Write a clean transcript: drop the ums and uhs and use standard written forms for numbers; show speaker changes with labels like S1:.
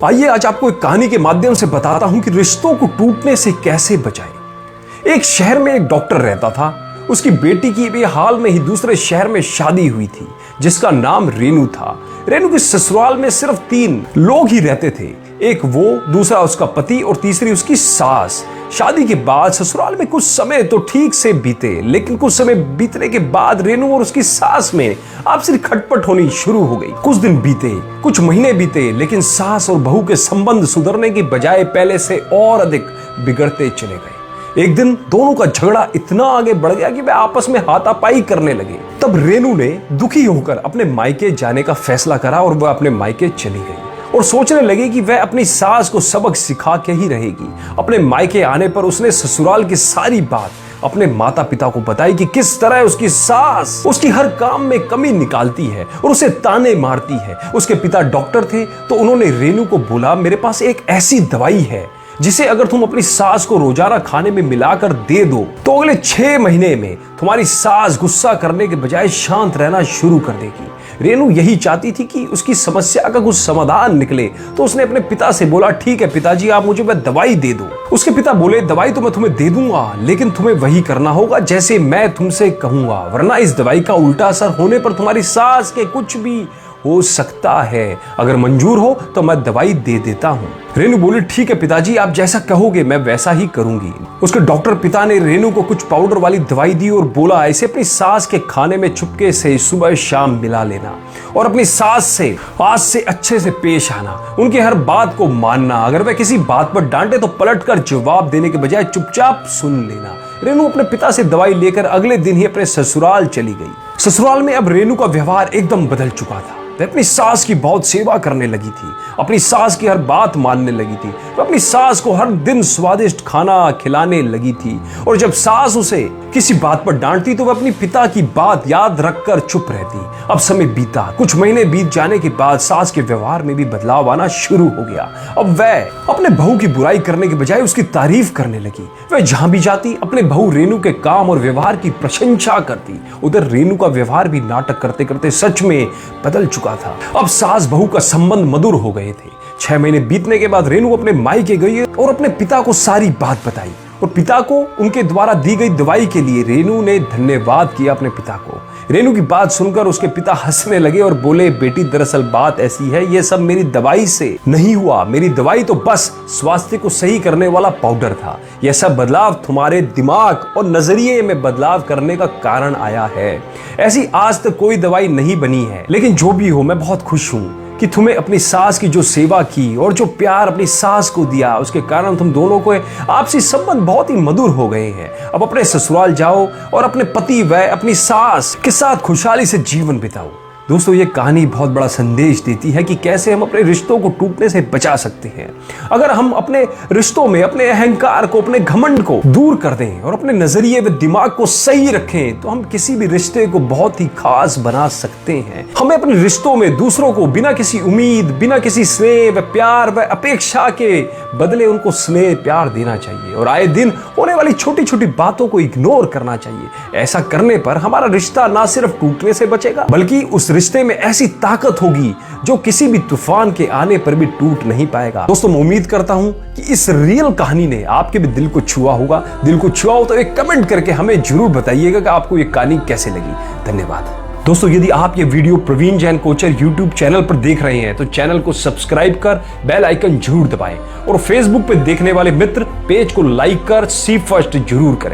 S1: आइए आज आपको एक कहानी के माध्यम से बताता हूं कि रिश्तों को टूटने से कैसे बचाएं। एक शहर में एक डॉक्टर रहता था। उसकी बेटी की भी हाल में ही दूसरे शहर में शादी हुई थी, जिसका नाम रेनू था। रेनू के ससुराल में सिर्फ 3 लोग ही रहते थे, एक वो, दूसरा उसका पति और तीसरी उसकी सास। शादी के बाद ससुराल में कुछ समय तो ठीक से बीते, लेकिन कुछ समय बीतने के बाद रेनू और उसकी सास में आपसी खटपट होनी शुरू हो गई। कुछ दिन बीते, कुछ महीने बीते, लेकिन सास और बहू के संबंध सुधरने की बजाय पहले से और अधिक बिगड़ते चले गए। एक दिन दोनों का झगड़ा इतना आगे बढ़ गया कि वे आपस में हाथापाई करने लगे। तब रेनू ने दुखी होकर अपने मायके जाने का फैसला करा और वह अपने मायके चली गई और सोचने लगी कि वह अपनी सास को सबक सिखा के ही रहेगी। अपने मायके आने पर उसने ससुराल की सारी बात अपने माता पिता को बताई कि किस तरह उसकी सास उसकी हर काम में कमी निकालती है और उसे ताने मारती है। उसके पिता डॉक्टर थे, तो उन्होंने रेनू को बोला, मेरे पास एक ऐसी दवाई है जिसे अगर तुम अपनी सास को रोजाना खाने में मिलाकर दे दो तो अगले 6 महीने में तुम्हारी सास गुस्सा करने के बजाय शांत रहना शुरू कर देगी। रेनू यही चाहती थी कि उसकी समस्या का कुछ समाधान निकले, तो उसने अपने पिता से बोला, ठीक है पिताजी, आप मुझे वह दवाई दे दो। उसके पिता बोले, दवाई तो मैं तुम्हें दे दूंगा, लेकिन तुम्हें वही करना होगा जैसे मैं तुमसे कहूंगा, वरना इस दवाई का उल्टा असर होने पर तुम्हारी सास के कुछ भी हो सकता है। अगर मंजूर हो तो मैं दवाई दे देता हूँ। रेनू बोली, ठीक है पिताजी, आप जैसा कहोगे मैं वैसा ही करूंगी। उसके डॉक्टर पिता ने रेनू को कुछ पाउडर वाली दवाई दी और बोला, इसे अपनी सास के खाने में चुपके से सुबह शाम मिला लेना और अपनी सास से आज से अच्छे से पेश आना, उनकी हर बात को मानना। अगर वह किसी बात पर डांटे तो पलटकर जवाब देने के बजाय चुपचाप सुन लेना। रेनू अपने पिता से दवाई लेकर अगले दिन ही अपने ससुराल चली गई। ससुराल में अब रेनू का व्यवहार एकदम बदल चुका था। वह अपनी सास की बहुत सेवा करने लगी थी, अपनी सास की हर बात मानने लगी थी। वह अपनी सास को हर दिन स्वादिष्ट खाना खिलाने लगी थी और जब सास उसे किसी बात पर डांटती तो वह अपनी पिता की बात याद रखकर चुप रहती। अब समय बीता, कुछ महीने बीत जाने के बाद सास के व्यवहार में भी बदलाव आना शुरू हो गया। अब वह अपने बहू की बुराई करने के बजाय उसकी तारीफ करने लगी। वह जहां भी जाती अपने बहू रेनू के काम और व्यवहार की प्रशंसा करती। उधर रेनू का व्यवहार भी नाटक करते करते सच में बदल चुका था। अब सास बहू का संबंध मधुर हो गए थे। 6 महीने बीतने के बाद रेनू अपने मायके गई और अपने पिता को सारी बात बताई और पिता को उनके द्वारा दी गई दवाई के लिए रेनू ने धन्यवाद किया अपने पिता को। रेनू की बात सुनकर उसके पिता हंसने लगे और बोले, बेटी दरअसल बात ऐसी है, ये सब मेरी दवाई से नहीं हुआ। मेरी दवाई तो बस स्वास्थ्य को सही करने वाला पाउडर था। यह सब बदलाव तुम्हारे दिमाग और नजरिए में बदलाव करने का कारण आया है। ऐसी आज तक कोई दवाई नहीं बनी है, लेकिन जो भी हो मैं बहुत खुश हूँ कि तुम्हें अपनी सास की जो सेवा की और जो प्यार अपनी सास को दिया, उसके कारण तुम दोनों को आपसी संबंध बहुत ही मधुर हो गए हैं। अब अपने ससुराल जाओ और अपने पति व अपनी सास के साथ खुशहाली से जीवन बिताओ। दोस्तों, ये कहानी बहुत बड़ा संदेश देती है कि कैसे हम अपने रिश्तों को टूटने से बचा सकते हैं। अगर हम अपने रिश्तों में अपने अहंकार को, अपने घमंड को दूर कर दें और अपने नजरिए व दिमाग को सही रखें, तो हम किसी भी रिश्ते को बहुत ही खास बना सकते हैं। हमें अपने रिश्तों में दूसरों को बिना किसी उम्मीद, बिना किसी स्नेह व प्यार व अपेक्षा के बदले उनको स्नेह प्यार देना चाहिए और आए दिन होने वाली छोटी छोटी बातों को इग्नोर करना चाहिए। ऐसा करने पर हमारा रिश्ता ना सिर्फ टूटने से बचेगा, बल्कि उस रिश्ते में ऐसी ताकत होगी जो किसी भी तूफान के आने पर भी टूट नहीं पाएगा। दोस्तों, मैं उम्मीद करता हूं कि इस रियल कहानी ने आपके भी दिल को छुआ होगा। दिल को छुआ हो तो एक कमेंट करके हमें जरूर बताइएगा कि आपको ये कहानी कैसे लगी। धन्यवाद। दोस्तों, यदि आप ये video Praveen Jain Kochar YouTube channel पर देख रहे हैं तो चैनल को सब्सक्राइब कर बेल आइकन जरूर दबाएं और फेसबुक पे देखने वाले मित्र पेज को लाइक कर सी फर्स्ट जरूर करें।